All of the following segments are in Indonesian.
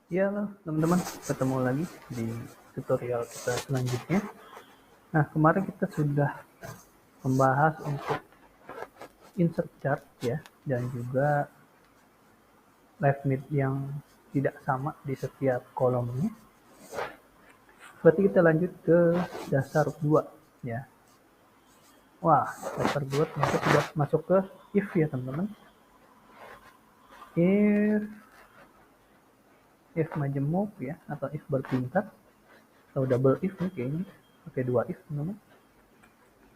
Ya, teman-teman, ketemu lagi di tutorial kita selanjutnya. Nah, kemarin kita sudah membahas untuk insert chart ya, dan juga left mid yang tidak sama di setiap kolomnya. Berarti kita lanjut ke dasar 2 ya. Wah, dasar 2 ternyata sudah masuk ke if ya, teman-teman. If majemuk ya, atau if bertingkat, atau double if nih kayaknya, pakai 2 if, teman-teman.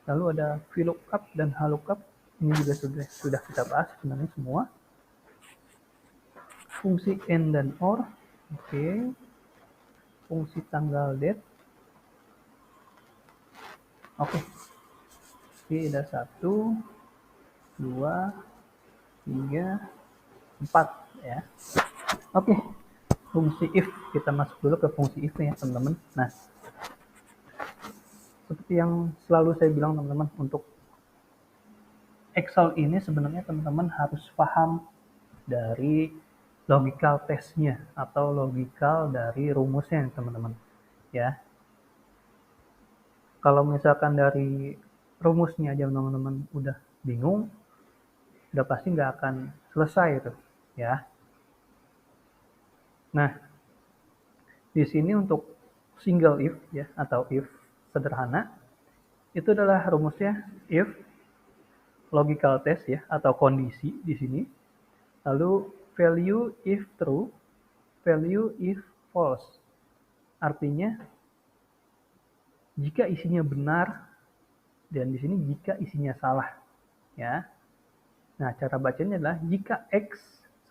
Lalu ada VLOOKUP dan HLOOKUP, ini juga sudah kita bahas sebenarnya semua. Fungsi AND dan OR, oke. Fungsi tanggal date, oke. Ini ada 1, 2, 3, 4 ya. Oke, fungsi if, kita masuk dulu ke fungsi if ya, teman-teman. Nah, seperti yang selalu saya bilang, teman-teman, untuk Excel ini sebenarnya teman-teman harus paham dari logical testnya atau logical dari rumusnya, teman-teman ya. Kalau misalkan dari rumusnya aja teman-teman udah bingung, udah pasti nggak akan selesai itu ya. Nah, di sini untuk single if ya, atau if sederhana, itu adalah rumusnya if logical test ya, atau kondisi di sini. Lalu value if true, value if false. Artinya jika isinya benar, dan di sini jika isinya salah ya. Nah, cara bacanya adalah jika x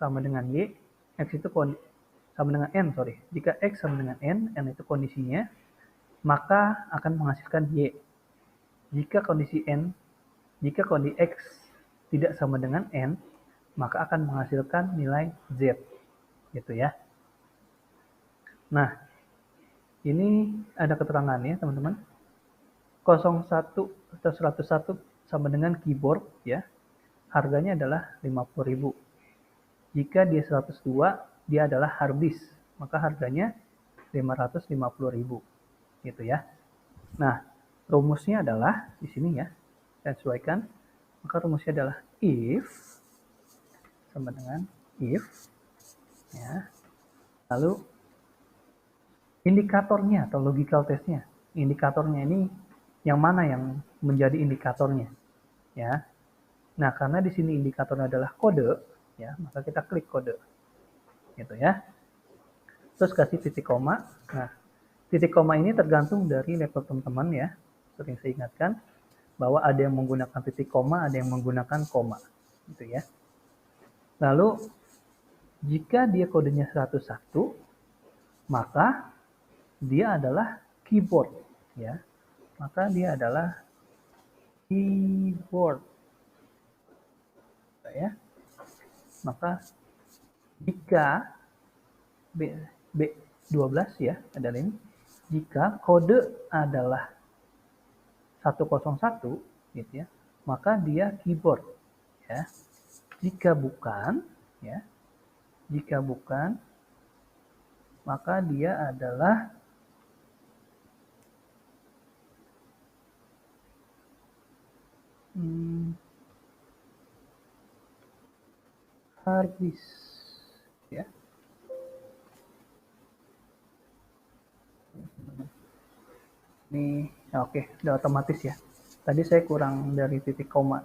sama dengan y, x itu sama dengan n, sorry. Jika x sama dengan n itu kondisinya, maka akan menghasilkan y. Jika kondisi x tidak sama dengan n, maka akan menghasilkan nilai z, gitu ya. Nah, ini ada keterangannya, teman-teman. 01 atau 101 sama dengan keyboard ya. Harganya adalah 50.000. Jika dia 102, dia adalah harddisk, maka harganya 550.000 gitu ya. Nah, rumusnya adalah di sini ya, saya sesuaikan. Maka rumusnya adalah if sama dengan if ya. Lalu indikatornya atau logical testnya. Indikatornya ini yang mana yang menjadi indikatornya ya. Nah, karena di sini indikatornya adalah kode ya, maka kita klik kode. Gitu ya. Terus kasih titik koma. Nah, titik koma ini tergantung dari laptop teman-teman ya. Sering saya ingatkan bahwa ada yang menggunakan titik koma, ada yang menggunakan koma. Gitu ya. Lalu, jika dia kodenya 101, maka dia adalah keyboard. Ya. Maka dia adalah keyboard. Ya. Maka jika B12 ya, ada ini. Jika kode adalah 101 gitu ya, maka dia keyboard ya. Jika bukan ya, jika bukan, maka dia adalah harddisk ya. Ini oke, udah otomatis ya. Tadi saya kurang dari titik koma,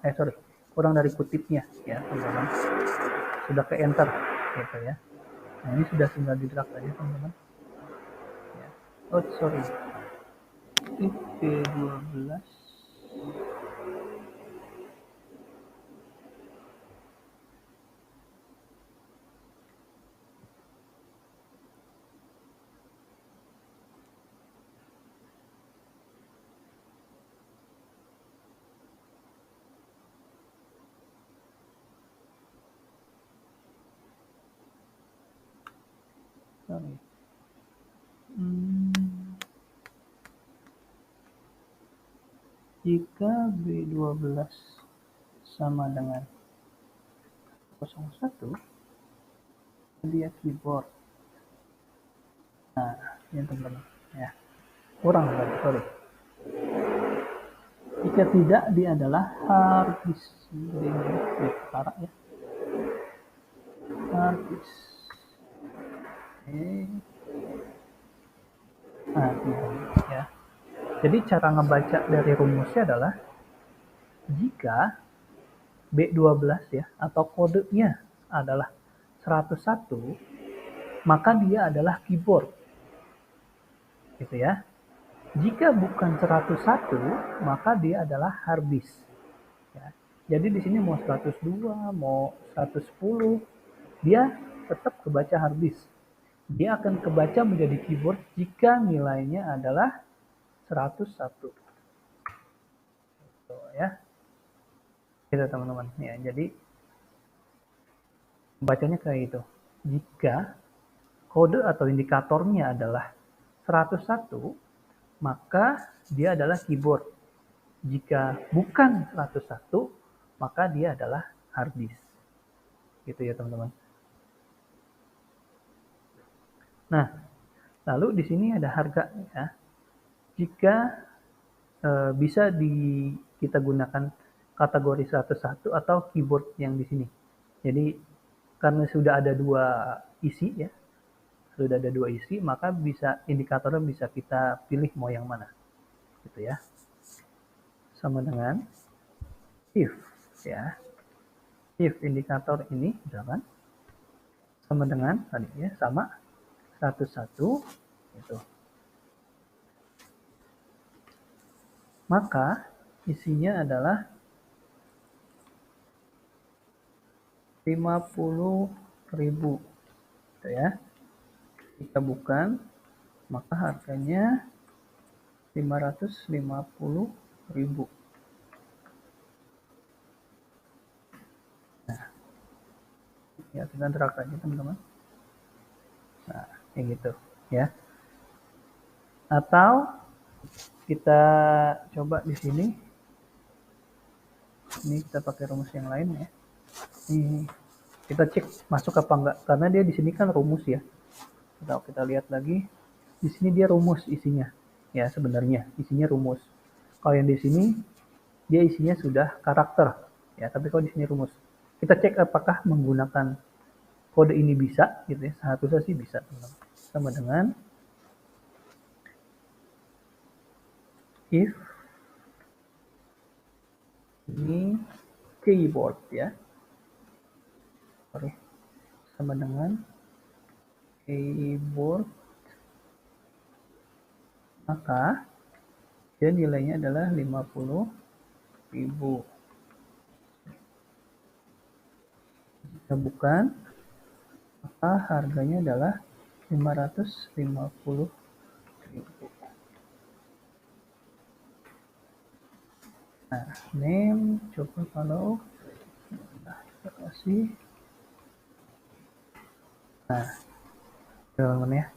kurang dari kutipnya ya, teman-teman. Sudah ke enter gitu ya. Nah, ini sudah tinggal di drag aja, teman-teman. Ya. Oh, sorry. IP12 sorry. Jika B12 sama dengan 01, dia keyboard. Nah, ini teman-teman ya. Kurang tadi, sorry. Jika tidak, dia adalah hard disk. Jadi ini utara ya. Hard disk. Oke. Nah, teman-teman ya. Jadi cara ngebaca dari rumusnya adalah jika B12 ya atau kodenya adalah 101, maka dia adalah keyboard. Gitu ya. Jika bukan 101, maka dia adalah hard disk. Ya. Jadi di sini mau 102, mau 110, dia tetap kebaca hard disk. Dia akan kebaca menjadi keyboard jika nilainya adalah 101. Tuh, ya. Gitu teman-teman. Ya, jadi bacanya kayak itu. Jika kode atau indikatornya adalah 101, maka dia adalah keyboard. Jika bukan 101, maka dia adalah hard disk. Gitu ya teman-teman. Nah, lalu di sini ada harga ya. Jika bisa kita gunakan kategori 101 atau keyboard yang di sini. Jadi karena sudah ada dua isi ya, maka bisa indikatornya bisa kita pilih mau yang mana. Gitu ya. Sama dengan if ya. If indikator ini misalkan sama dengan tadi ya, sama 101 gitu. Maka isinya adalah 50.000 gitu ya. Jika bukan, maka harganya 550.000. Nah, ya kita drag aja teman-teman. Nah, kayak gitu ya. Atau kita coba di sini. Ini kita pakai rumus yang lain ya. Ini kita cek masuk apa enggak karena dia di sini kan rumus ya. Kita lihat lagi. Di sini dia rumus isinya. Ya, sebenarnya isinya rumus. Kalau yang di sini dia isinya sudah karakter. Ya, tapi kalau di sini rumus. Kita cek apakah menggunakan kode ini bisa gitu ya. Seharusnya sih bisa, teman-teman. Sama dengan if ini keyboard ya. Sorry. Sama dengan keyboard, maka dia nilainya adalah 50.000. Jika bukan, maka harganya adalah 550.000. Nah, name coba kalau kita kasih. Nah, teman-teman ya.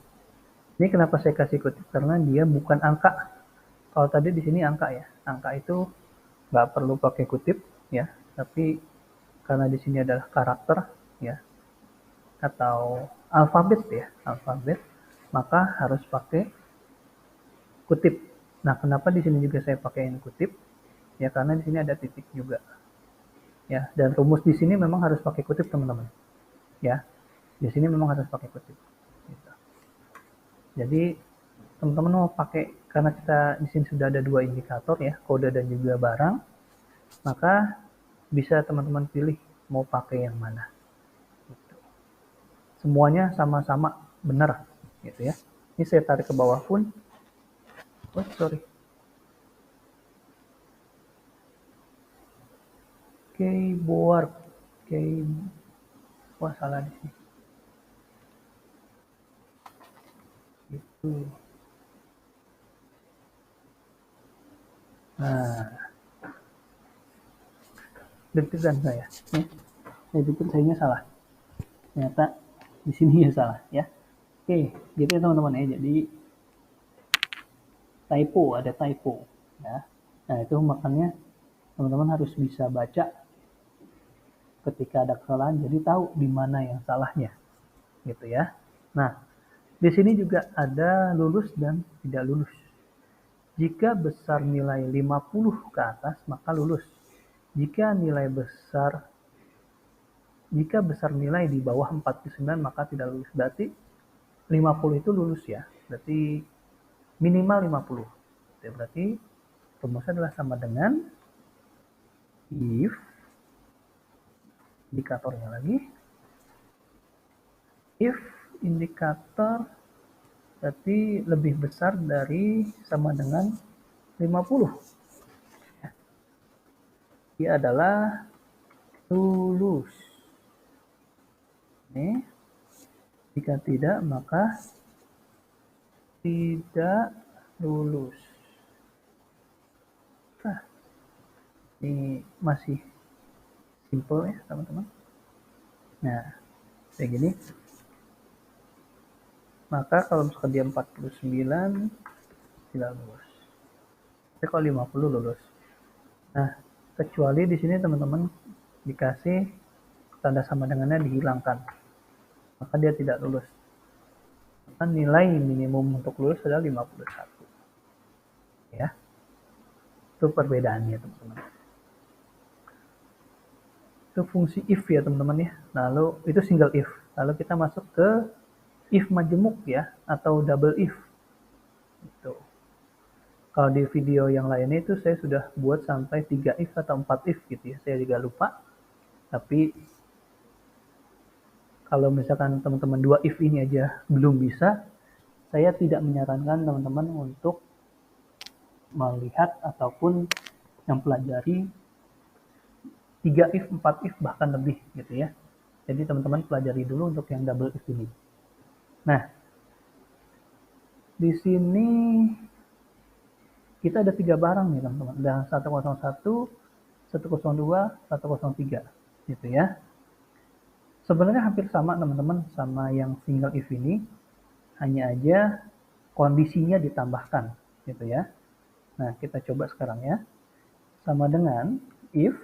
Ini kenapa saya kasih kutip karena dia bukan angka. Kalau tadi di sini angka ya. Angka itu nggak perlu pakai kutip ya, tapi karena di sini adalah karakter ya atau alfabet, maka harus pakai kutip. Nah, kenapa di sini juga saya pakaiin kutip? Ya karena di sini ada titik juga. Ya, dan rumus di sini memang harus pakai kutip, teman-teman. Ya. Di sini memang harus pakai kutip. Gitu. Jadi, teman-teman mau pakai karena kita di sini sudah ada dua indikator ya, kode dan juga barang, maka bisa teman-teman pilih mau pakai yang mana. Gitu. Semuanya sama-sama benar, gitu ya. Ini saya tarik ke bawah pun. Oh, sorry. Keyboard. Wah, salah di sini. Gitu. Nah, deg-degan saya. Ya. Saya pikir sayanya salah. Ternyata di sini ya salah ya. Oke, gitu ya teman-teman ya. Jadi ada typo ya. Nah, itu makanya teman-teman harus bisa baca ketika ada kesalahan jadi tahu di mana yang salahnya gitu ya. Nah, Di sini juga ada lulus dan tidak lulus. Jika besar nilai 50 ke atas, maka lulus. Jika besar nilai di bawah 49, maka tidak lulus. Berarti 50 itu lulus ya. Berarti minimal 50. Berarti rumusnya adalah sama dengan if, indikatornya lagi, if indikator berarti lebih besar dari sama dengan 50. Dia adalah lulus. Ini. Jika tidak, maka tidak lulus. Nah, ini masih simple ya teman-teman. Nah, kayak gini. Maka kalau misalkan dia 49 tidak lulus. Tapi kalau 50 lulus. Nah, kecuali di sini teman-teman dikasih tanda sama dengannya dihilangkan, maka dia tidak lulus. Maka nilai minimum untuk lulus adalah 51. Ya. Itu perbedaannya teman-teman. Itu fungsi if ya teman-teman ya. Lalu itu single if. Lalu kita masuk ke if majemuk ya, atau double if. Gitu. Kalau di video yang lainnya itu saya sudah buat sampai 3 if atau 4 if gitu ya. Saya juga lupa. Tapi kalau misalkan teman-teman 2 if ini aja belum bisa, saya tidak menyarankan teman-teman untuk melihat ataupun mempelajari 3 if, 4 if, bahkan lebih gitu ya. Jadi teman-teman pelajari dulu untuk yang double if ini. Nah, di sini kita ada 3 barang nih teman-teman. Ada 101, 102, 103 gitu ya. Sebenarnya hampir sama teman-teman sama yang single if ini, hanya aja kondisinya ditambahkan gitu ya. Nah, kita coba sekarang ya. Sama dengan if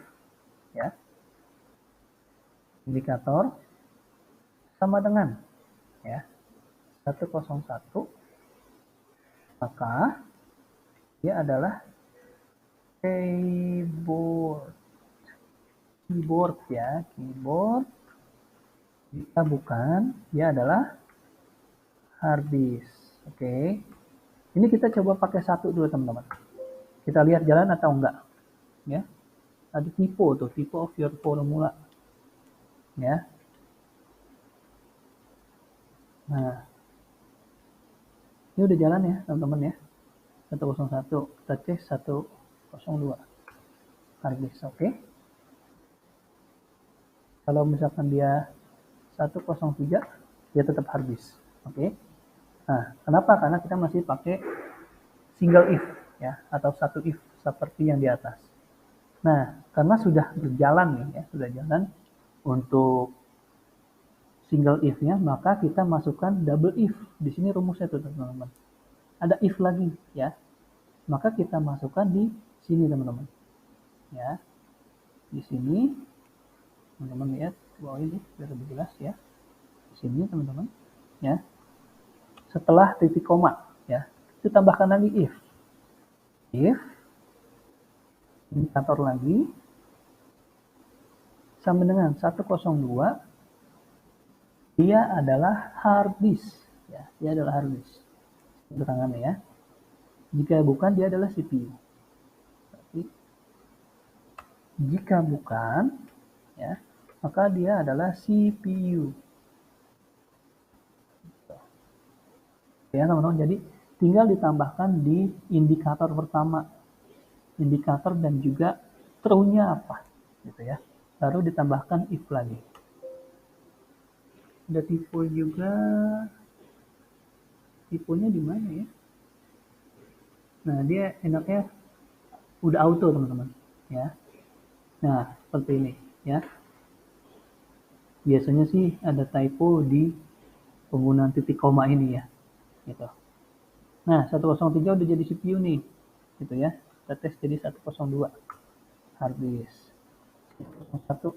ya. Indikator sama dengan ya 101, maka dia adalah keyboard ya, keyboard. Jika bukan, dia adalah harddisk. Oke. Ini kita coba pakai satu dulu teman-teman. Kita lihat jalan atau enggak. Ya. Ada type tuh, type of your formula. Ya. Nah. Ini udah jalan ya, teman-teman ya. 101, kita cek 102. Harddisk, oke. Kalau misalkan dia 103, dia tetap harddisk. Oke. Nah, kenapa? Karena kita masih pakai single if ya, atau satu if seperti yang di atas. Nah, karena sudah berjalan nih ya, sudah jalan untuk single if-nya, maka kita masukkan double if. Di sini rumusnya tuh teman-teman. Ada if lagi ya. Maka kita masukkan di sini teman-teman. Ya. Di sini teman-teman lihat bawah ini biar lebih jelas ya. Di sini teman-teman ya. Setelah titik koma ya, itu tambahkan lagi if indikator lagi sama dengan 102, dia adalah harddisk ya, dia adalah harddisk keterangannya ya. Jika bukan, dia adalah CPU. Berarti, jika bukan ya, maka dia adalah CPU. Ya teman-teman, jadi tinggal ditambahkan di indikator pertama, indikator dan juga true-nya apa gitu ya, baru ditambahkan if lagi. Ada tipe juga, tipenya di mana ya? Nah, dia enaknya udah auto teman-teman ya. Nah, seperti ini ya. Biasanya sih ada typo di penggunaan titik koma ini ya gitu. Nah, 103 udah jadi CPU nih gitu ya. Kita tes jadi 102 harddisk, 101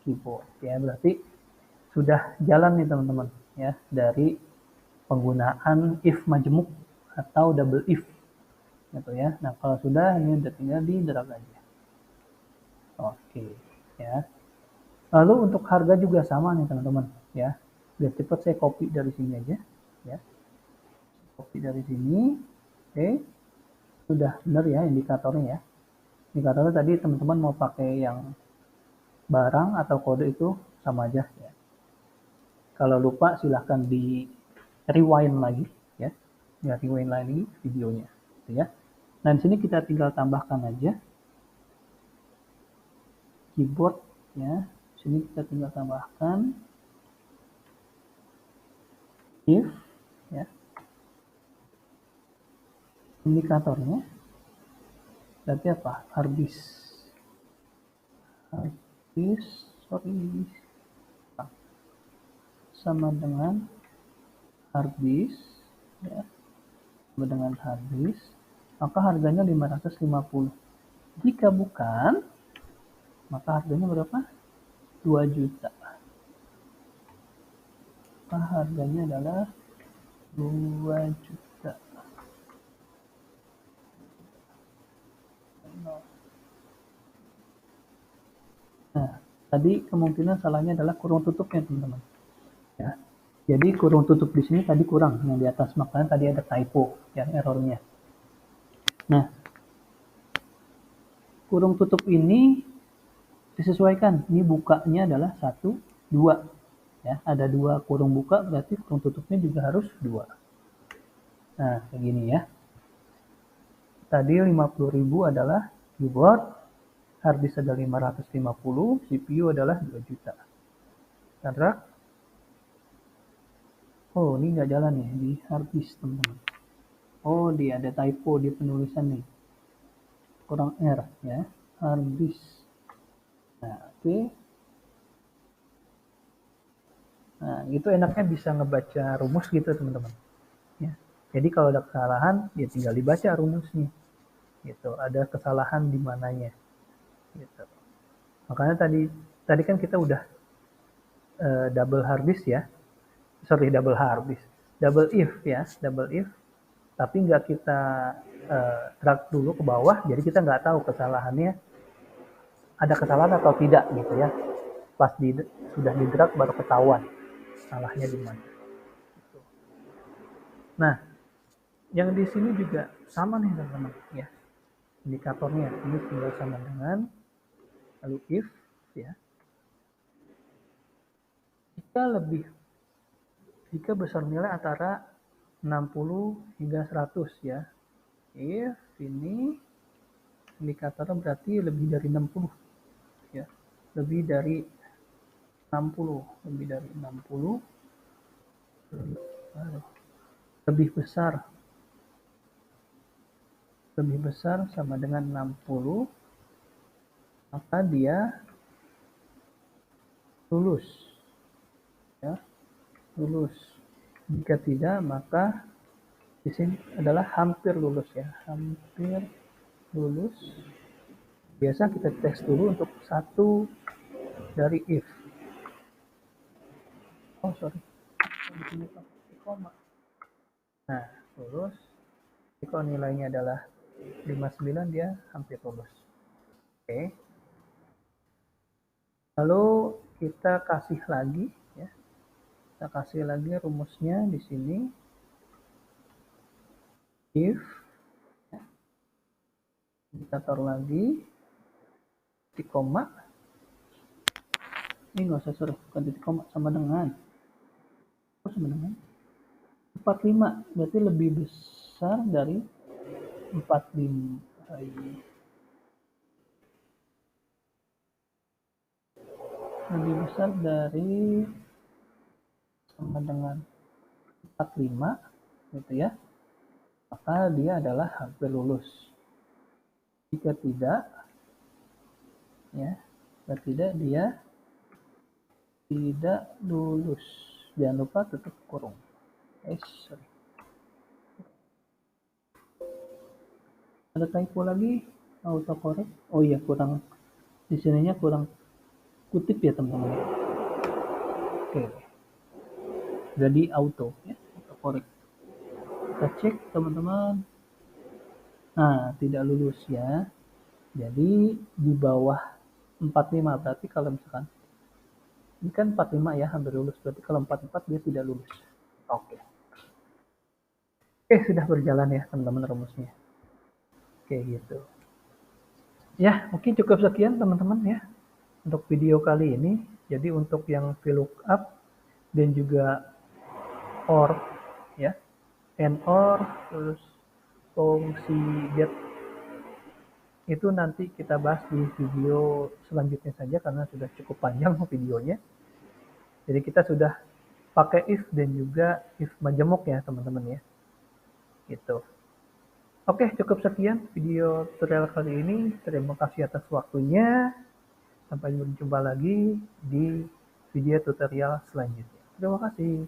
keyboard ya. Berarti sudah jalan nih teman-teman ya, dari penggunaan if majemuk atau double if gitu ya. Nah, kalau sudah ini udah tinggal di drag aja. Oke, ya. Lalu untuk harga juga sama nih teman-teman, ya. Biar cepat saya copy dari sini aja, ya. Copy dari sini. Oke. Sudah benar ya indikatornya ya. Indikatornya tadi teman-teman mau pakai yang barang atau kode itu sama aja ya. Kalau lupa silahkan di rewind lagi ya. Ya rewind lagi videonya, gitu ya. Nah, di sini kita tinggal tambahkan aja keyboard ya. Sini kita tinggal tambahkan if ya. Indikatornya berarti apa? Harddisk. Sorry. Sama dengan harddisk ya. Sama dengan harddisk, maka harganya 550. Jika bukan, maka harganya berapa? 2 juta. Maka harganya adalah 2 juta. Nah, tadi kemungkinan salahnya adalah kurung tutupnya, teman-teman. Ya. Jadi kurung tutup di sini tadi kurang yang di atas, makanya tadi ada typo ya, errornya. Nah, kurung tutup ini disesuaikan. Ini bukanya adalah 1, 2. Ya, ada 2 kurung buka, berarti kurung tutupnya juga harus 2. Nah, kayak gini ya. Tadi 50.000 adalah keyboard, harddisk adalah 550, CPU adalah 2 juta. Drag. Oh, ini nggak jalan ya di harddisk, teman-teman. Oh, dia ada typo di penulisan nih. Kurang R ya, harddisk. Nah, oke. Nah, itu enaknya bisa ngebaca rumus gitu, teman-teman. Ya. Jadi kalau ada kesalahan, ya tinggal dibaca rumusnya. Gitu. Ada kesalahan di mananya. Gitu. Makanya tadi kan kita udah double harddisk ya. Sorry, double harddisk. Double if ya, double if. Tapi nggak kita drag dulu ke bawah, jadi kita nggak tahu kesalahannya ada kesalahan atau tidak gitu ya. Pas sudah di drag baru ketahuan salahnya di mana. Nah, yang di sini juga sama nih teman-teman ya. Indikatornya ini tinggal sama dengan lalu if ya. Jika besar nilai antara 60 hingga 100 ya. If ini indikatornya berarti lebih dari 60 ya. Lebih dari 60, lebih dari 60 lebih besar sama dengan 60, maka dia lulus ya, lulus. Jika tidak, maka di sini adalah hampir lulus ya, hampir lulus. Biasa kita tes dulu untuk satu dari if. Oh sorry, di sini pakai koma. Nah, lulus. Jadi kalau nilainya adalah 59, dia hampir lulus. Oke. Lalu kita kasih lagi ya. Kita kasih lagi rumusnya di sini. If ya. Indikator lagi titik koma. Ini nggak usah sorry, bukan titik koma, sama dengan 45, berarti lebih besar dari 45. Lebih besar dari sama dengan 45 gitu ya, maka dia adalah hampir lulus. Jika tidak ya, jika tidak dia tidak lulus. Jangan lupa tutup kurung. Sorry. Ada typo lagi, autocorrect. Oh iya, kurang di sininya kurang kutip ya teman-teman. Oke. Jadi auto ya. korek. Kita cek teman-teman. Nah, tidak lulus ya. Jadi di bawah 45, berarti kalau misalkan ini kan 45 ya, hampir lulus. Berarti kalau 44 dia tidak lulus. Oke. Oke, sudah berjalan ya teman-teman rumusnya. Oke, gitu. Ya, mungkin cukup sekian teman-teman ya untuk video kali ini. Jadi untuk yang VLOOKUP dan juga OR ya, and OR, terus fungsi get itu nanti kita bahas di video selanjutnya saja karena sudah cukup panjang videonya. Jadi kita sudah pakai if dan juga if majemuk ya teman-teman ya. Gitu. Oke, cukup sekian video tutorial kali ini. Terima kasih atas waktunya. Sampai berjumpa lagi di video tutorial selanjutnya. Terima kasih.